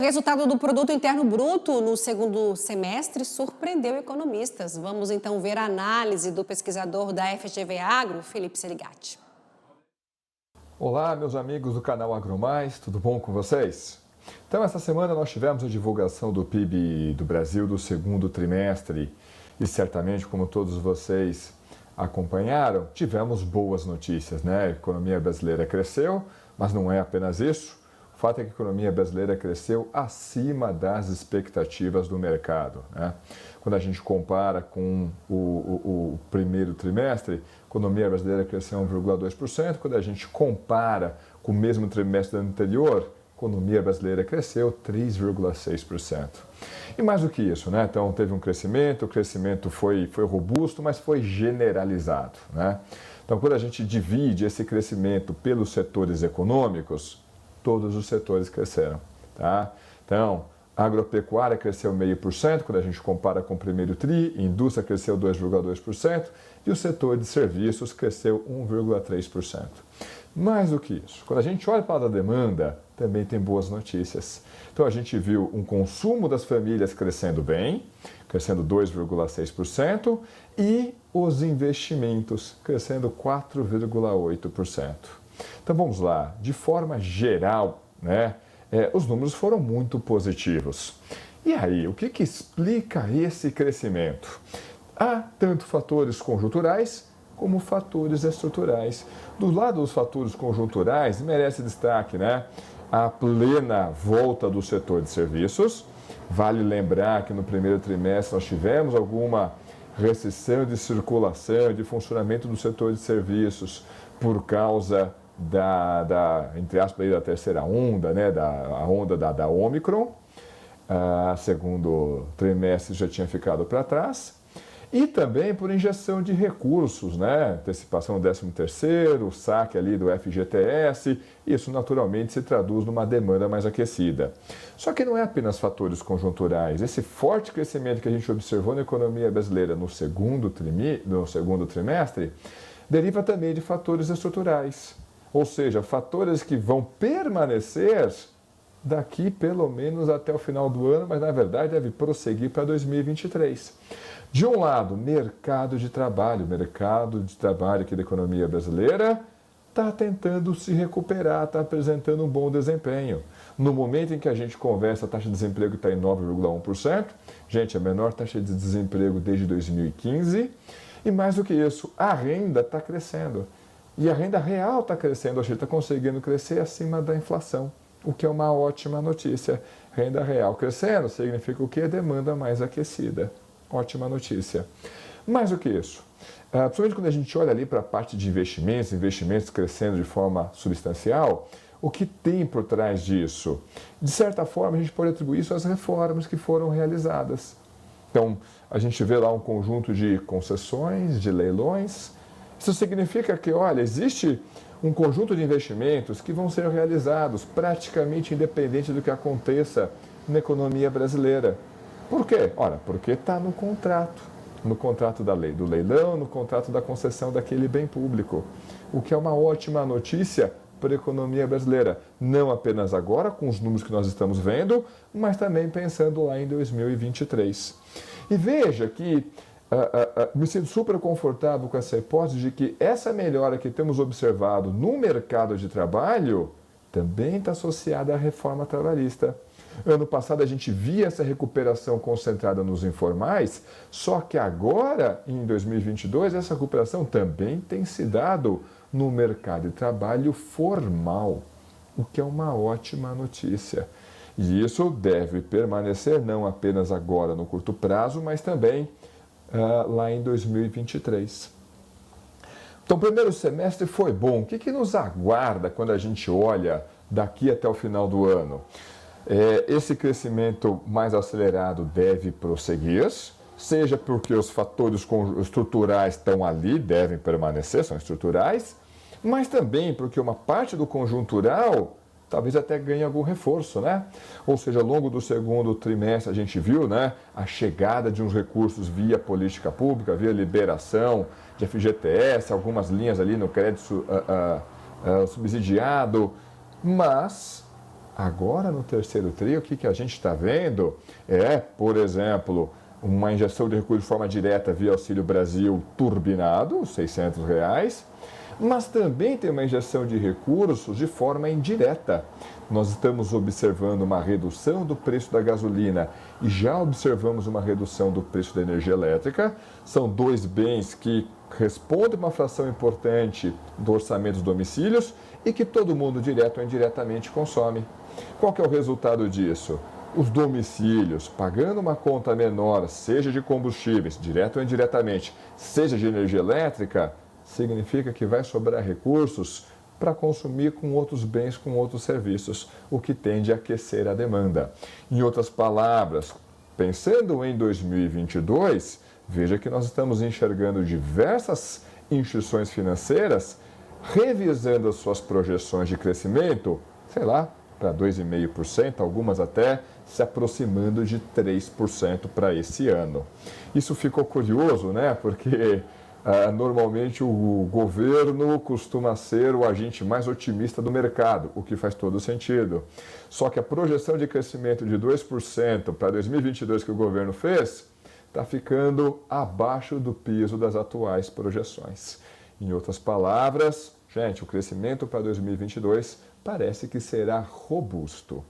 O resultado do Produto Interno Bruto no segundo semestre surpreendeu economistas. Vamos então ver a análise do pesquisador da FGV Agro, Felipe Seligatti. Olá, meus amigos do canal AgroMais, tudo bom com vocês? Então, essa semana nós tivemos a divulgação do PIB do Brasil do segundo trimestre e certamente, como todos vocês acompanharam, tivemos boas notícias, né? A economia brasileira cresceu, mas não é apenas isso. O fato é que a economia brasileira cresceu acima das expectativas do mercado, né? Quando a gente compara com o primeiro trimestre, a economia brasileira cresceu 1,2%. Quando a gente compara com o mesmo trimestre do ano anterior, a economia brasileira cresceu 3,6%. E mais do que isso, né? Então teve um crescimento, o crescimento foi robusto, mas foi generalizado, né? Então, quando a gente divide esse crescimento pelos setores econômicos, todos os setores cresceram, tá? Então, a agropecuária cresceu 0,5% quando a gente compara com o primeiro TRI, a indústria cresceu 2,2% e o setor de serviços cresceu 1,3%. Mais do que isso, quando a gente olha para a demanda, também tem boas notícias. Então, a gente viu um consumo das famílias crescendo bem, crescendo 2,6%, e os investimentos crescendo 4,8%. Então vamos lá, de forma geral, né, os números foram muito positivos. E aí, o que explica esse crescimento? Há tanto fatores conjunturais como fatores estruturais. Do lado dos fatores conjunturais, merece destaque, né, a plena volta do setor de serviços. Vale lembrar que no primeiro trimestre nós tivemos alguma restrição de circulação e de funcionamento do setor de serviços por causa entre aspas, da terceira onda, né, a onda da Omicron. Segundo trimestre já tinha ficado para trás. E também por injeção de recursos, né, antecipação do 13º, o saque ali do FGTS, isso naturalmente se traduz numa demanda mais aquecida. Só que não é apenas fatores conjunturais. Esse forte crescimento que a gente observou na economia brasileira no segundo trimestre deriva também de fatores estruturais. Ou seja, fatores que vão permanecer daqui pelo menos até o final do ano, mas na verdade deve prosseguir para 2023. De um lado, mercado de trabalho. O mercado de trabalho aqui da economia brasileira está tentando se recuperar, está apresentando um bom desempenho. No momento em que a gente conversa, a taxa de desemprego está em 9,1%. Gente, a menor taxa de desemprego desde 2015. E mais do que isso, a renda está crescendo. E a renda real está crescendo, a gente está conseguindo crescer acima da inflação, o que é uma ótima notícia. Renda real crescendo significa o quê? Demanda mais aquecida. Ótima notícia. Mais do que isso, principalmente quando a gente olha ali para a parte de investimentos crescendo de forma substancial, o que tem por trás disso? De certa forma, a gente pode atribuir isso às reformas que foram realizadas. Então, a gente vê lá um conjunto de concessões, de leilões. Isso significa que, olha, existe um conjunto de investimentos que vão ser realizados praticamente independente do que aconteça na economia brasileira. Por quê? Ora, porque está no contrato da lei do leilão, no contrato da concessão daquele bem público, o que é uma ótima notícia para a economia brasileira, não apenas agora, com os números que nós estamos vendo, mas também pensando lá em 2023. E veja que me sinto super confortável com essa hipótese de que essa melhora que temos observado no mercado de trabalho também está associada à reforma trabalhista. Ano passado a gente via essa recuperação concentrada nos informais, só que agora, em 2022, essa recuperação também tem se dado no mercado de trabalho formal, o que é uma ótima notícia. E isso deve permanecer não apenas agora no curto prazo, mas também lá em 2023. Então, o primeiro semestre foi bom. O que nos aguarda quando a gente olha daqui até o final do ano? Esse crescimento mais acelerado deve prosseguir, seja porque os fatores estruturais estão ali, devem permanecer, são estruturais, mas também porque uma parte do conjuntural talvez até ganhe algum reforço, né? Ou seja, ao longo do segundo trimestre a gente viu, né, a chegada de uns recursos via política pública, via liberação de FGTS, algumas linhas ali no crédito subsidiado, mas Agora, no terceiro TRI, o que a gente está vendo é, por exemplo, uma injeção de recursos de forma direta via Auxílio Brasil turbinado, R$600, mas também tem uma injeção de recursos de forma indireta. Nós estamos observando uma redução do preço da gasolina e já observamos uma redução do preço da energia elétrica. São dois bens que respondem a uma fração importante do orçamento dos domicílios e que todo mundo, direto ou indiretamente, consome. Qual que é o resultado disso? Os domicílios pagando uma conta menor, seja de combustíveis, direto ou indiretamente, seja de energia elétrica, significa que vai sobrar recursos para consumir com outros bens, com outros serviços, o que tende a aquecer a demanda. Em outras palavras, pensando em 2022, veja que nós estamos enxergando diversas instituições financeiras revisando as suas projeções de crescimento, sei lá, para 2,5%, algumas até se aproximando de 3% para esse ano. Isso ficou curioso, né? Porque normalmente o governo costuma ser o agente mais otimista do mercado, o que faz todo sentido. Só que a projeção de crescimento de 2% para 2022 que o governo fez está ficando abaixo do piso das atuais projeções. Em outras palavras, gente, o crescimento para 2022 parece que será robusto.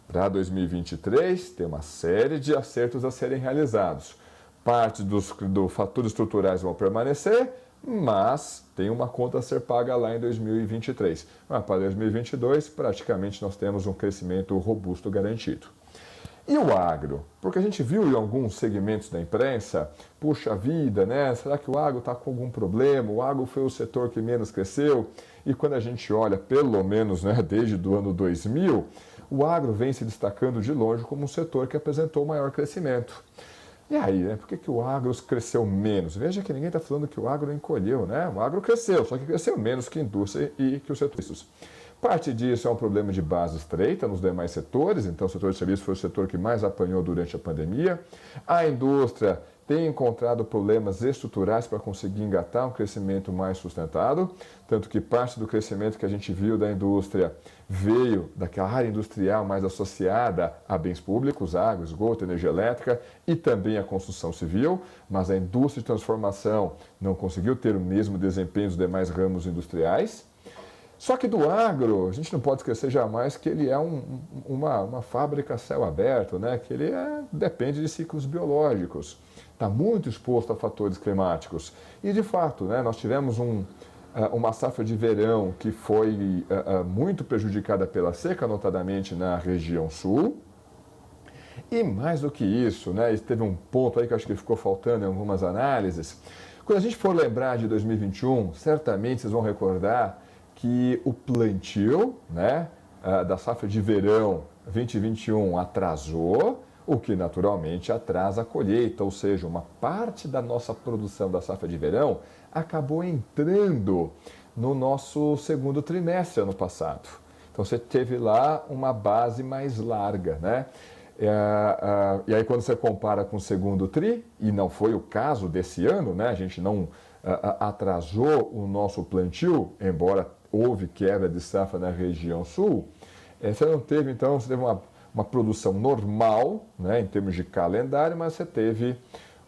Para 2023, tem uma série de acertos a serem realizados. Parte dos fatores estruturais vão permanecer, mas tem uma conta a ser paga lá em 2023. Mas para 2022, praticamente nós temos um crescimento robusto garantido. E o agro? Porque a gente viu em alguns segmentos da imprensa, puxa vida, né? Será que o agro está com algum problema? O agro foi o setor que menos cresceu. E quando a gente olha, pelo menos desde o ano 2000, o agro vem se destacando de longe como um setor que apresentou maior crescimento. E aí, né? Por que o agro cresceu menos? Veja que ninguém está falando que o agro encolheu, né? O agro cresceu, só que cresceu menos que a indústria e que os setores. Parte disso é um problema de base estreita nos demais setores, então o setor de serviços foi o setor que mais apanhou durante a pandemia. A indústria tem encontrado problemas estruturais para conseguir engatar um crescimento mais sustentado, tanto que parte do crescimento que a gente viu da indústria veio daquela área industrial mais associada a bens públicos, água, esgoto, energia elétrica e também a construção civil, mas a indústria de transformação não conseguiu ter o mesmo desempenho dos demais ramos industriais. Só que do agro, a gente não pode esquecer jamais que ele é uma fábrica a céu aberto, né? Que ele depende de ciclos biológicos, está muito exposto a fatores climáticos. E, de fato, né, nós tivemos uma safra de verão que foi muito prejudicada pela seca, notadamente na região sul. E, mais do que isso, né, teve um ponto aí que eu acho que ficou faltando em algumas análises. Quando a gente for lembrar de 2021, certamente vocês vão recordar que o plantio, né, da safra de verão 2021 atrasou, o que naturalmente atrasa a colheita, ou seja, uma parte da nossa produção da safra de verão acabou entrando no nosso segundo trimestre ano passado. Então você teve lá uma base mais larga, né? E aí quando você compara com o segundo tri, e não foi o caso desse ano, né? A gente não atrasou o nosso plantio, embora houve quebra de safra na região sul, você não teve, então, você teve uma produção normal, né, em termos de calendário, mas você teve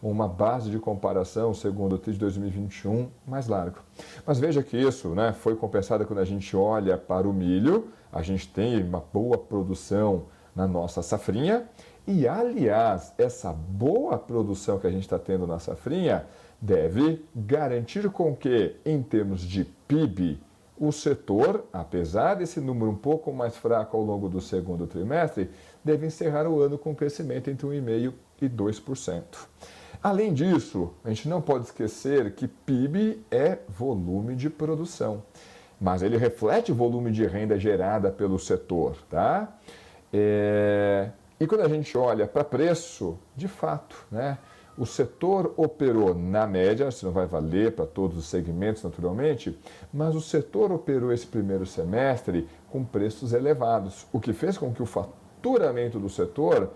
uma base de comparação, segundo o TRI de 2021, mais largo. Mas veja que isso, né, foi compensado quando a gente olha para o milho, a gente tem uma boa produção na nossa safrinha, e, aliás, essa boa produção que a gente está tendo na safrinha deve garantir com que, em termos de PIB, o setor, apesar desse número um pouco mais fraco ao longo do segundo trimestre, deve encerrar o ano com crescimento entre 1,5% e 2%. Além disso, a gente não pode esquecer que PIB é volume de produção, mas ele reflete o volume de renda gerada pelo setor, tá? E quando a gente olha para preço, de fato, né? O setor operou na média, isso não vai valer para todos os segmentos naturalmente, mas o setor operou esse primeiro semestre com preços elevados, o que fez com que o faturamento do setor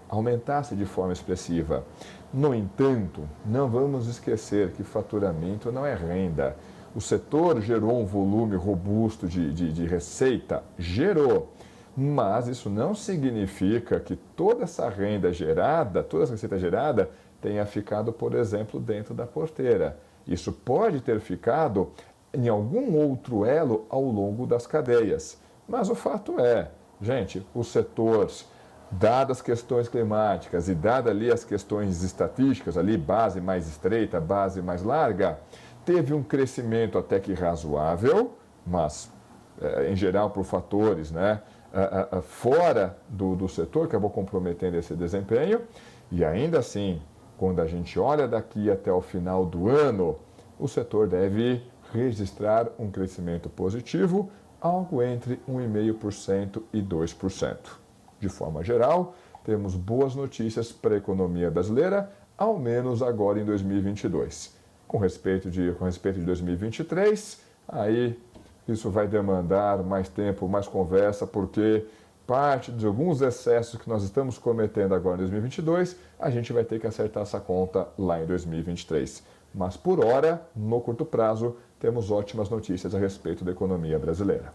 aumentasse de forma expressiva. No entanto, não vamos esquecer que faturamento não é renda. O setor gerou um volume robusto de receita? Gerou. Mas isso não significa que toda essa renda gerada, toda essa receita gerada, tenha ficado, por exemplo, dentro da porteira. Isso pode ter ficado em algum outro elo ao longo das cadeias. Mas o fato é, gente, os setores, dadas as questões climáticas e dadas ali as questões estatísticas, ali base mais estreita, base mais larga, teve um crescimento até que razoável, mas em geral por fatores, né, fora do setor, que acabou comprometendo esse desempenho. E ainda assim, quando a gente olha daqui até o final do ano, o setor deve registrar um crescimento positivo, algo entre 1,5% e 2%. De forma geral, temos boas notícias para a economia brasileira, ao menos agora em 2022. Com respeito de 2023, aí isso vai demandar mais tempo, mais conversa, porque parte de alguns excessos que nós estamos cometendo agora em 2022, a gente vai ter que acertar essa conta lá em 2023. Mas por hora, no curto prazo, temos ótimas notícias a respeito da economia brasileira.